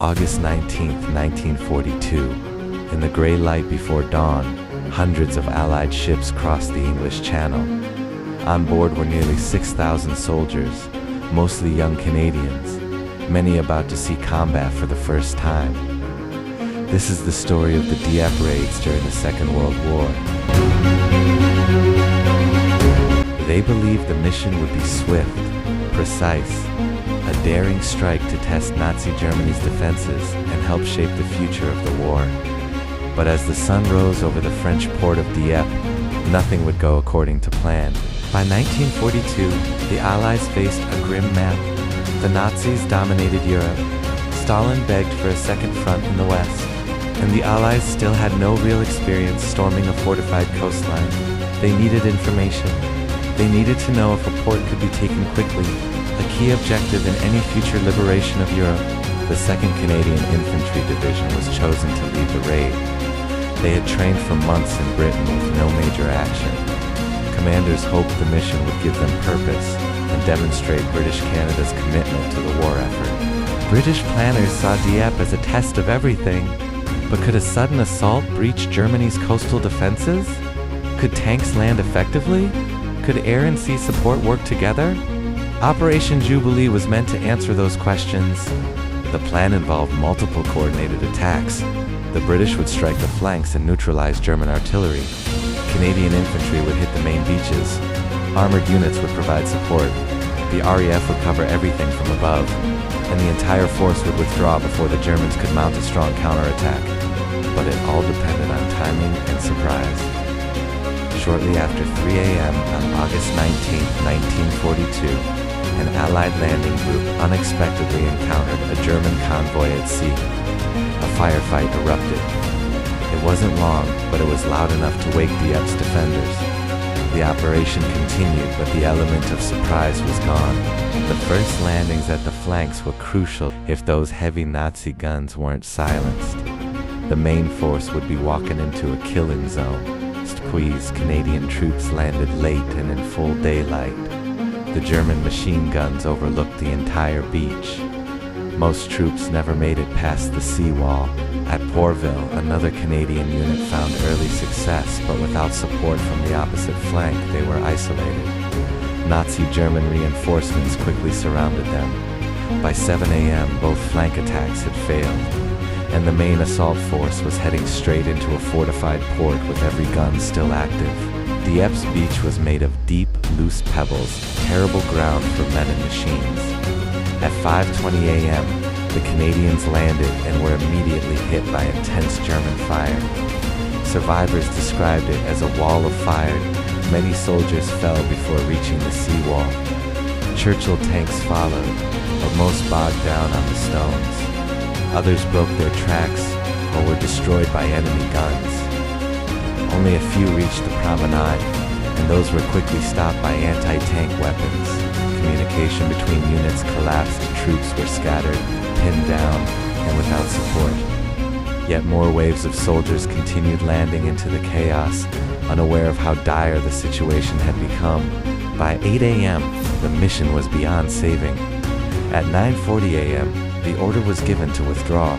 August 19th, 1942. In the gray light before dawn, hundreds of Allied ships crossed the English Channel. On board were nearly 6,000 soldiers, mostly young Canadians, many about to see combat for the first time. This is the story of the Dieppe Raids during the Second World War. They believed the mission would be swift, precise, a daring strike to test Nazi Germany's defenses and help shape the future of the war. But as the sun rose over the French port of Dieppe, nothing would go according to plan. By 1942, the Allies faced a grim map. The Nazis dominated Europe. Stalin begged for a second front in the west, and the Allies still had no real experience storming a fortified coastline. They needed information. They needed to know if a port could be taken quickly, a key objective in any future liberation of Europe. The 2nd Canadian Infantry Division was chosen to lead the raid. They had trained for months in Britain with no major action. Commanders hoped the mission would give them purpose and demonstrate British Canada's commitment to the war effort. British planners saw Dieppe as a test of everything, but could a sudden assault breach Germany's coastal defenses? Could tanks land effectively? Could air and sea support work together? Operation Jubilee was meant to answer those questions. The plan involved multiple coordinated attacks. The British would strike the flanks and neutralize German artillery. Canadian infantry would hit the main beaches. Armored units would provide support. The RAF would cover everything from above, and the entire force would withdraw before the Germans could mount a strong counterattack. But it all depended on timing and surprise. Shortly after 3 a.m. on August 19, 1942, an Allied landing group unexpectedly encountered a German convoy at sea. A firefight erupted. It wasn't long, but it was loud enough to wake Dieppe's defenders. The operation continued, but the element of surprise was gone. The first landings at the flanks were crucial if those heavy Nazi guns weren't silenced. The main force would be walking into a killing zone. Squeeze Canadian troops landed late and in full daylight. The German machine guns overlooked the entire beach. Most troops never made it past the seawall. At Portville, another Canadian unit found early success, but without support from the opposite flank, they were isolated. Nazi German reinforcements quickly surrounded them. By 7 a.m., both flank attacks had failed, and the main assault force was heading straight into a fortified port with every gun still active. Dieppe's beach was made of deep, loose pebbles, terrible ground for men and machines. At 5:20 a.m., the Canadians landed and were immediately hit by intense German fire. Survivors described it as a wall of fire. Many soldiers fell before reaching the seawall. Churchill tanks followed, but most bogged down on the stones. Others broke their tracks or were destroyed by enemy guns. Only a few reached the promenade, and those were quickly stopped by anti-tank weapons. Communication between units collapsed, troops were scattered, pinned down, and without support. Yet more waves of soldiers continued landing into the chaos, unaware of how dire the situation had become. By 8 a.m., the mission was beyond saving. At 9:40 a.m., the order was given to withdraw,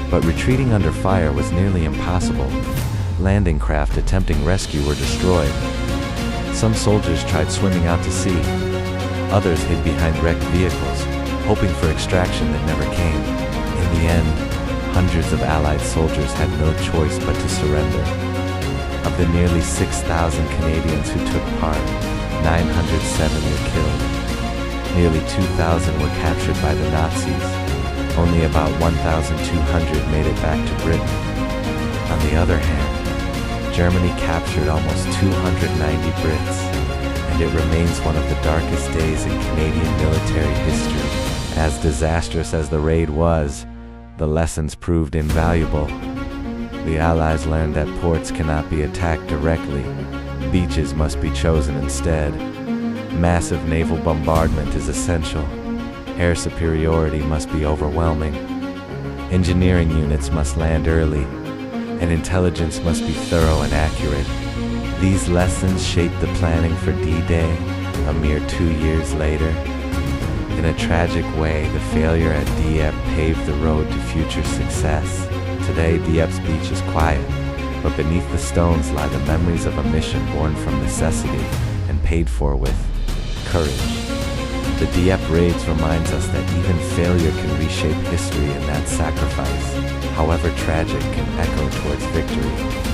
but retreating under fire was nearly impossible. Landing craft attempting rescue were destroyed. Some soldiers tried swimming out to sea. Others hid behind wrecked vehicles, hoping for extraction that never came. In the end, hundreds of Allied soldiers had no choice but to surrender. Of the nearly 6,000 Canadians who took part, 907 were killed. Nearly 2,000 were captured by the Nazis. Only about 1,200 made it back to Britain. On the other hand, Germany captured almost 290 Brits, and it remains one of the darkest days in Canadian military history. As disastrous as the raid was, the lessons proved invaluable. The Allies learned that ports cannot be attacked directly. Beaches must be chosen instead. Massive naval bombardment is essential. Air superiority must be overwhelming. Engineering units must land early, and intelligence must be thorough and accurate. These lessons shaped the planning for D-Day, a mere 2 years later. In a tragic way, the failure at Dieppe paved the road to future success. Today, Dieppe's beach is quiet, but beneath the stones lie the memories of a mission born from necessity and paid for with courage. The Dieppe Raids reminds us that even failure can reshape history, and that sacrifice, however tragic, can echo towards victory.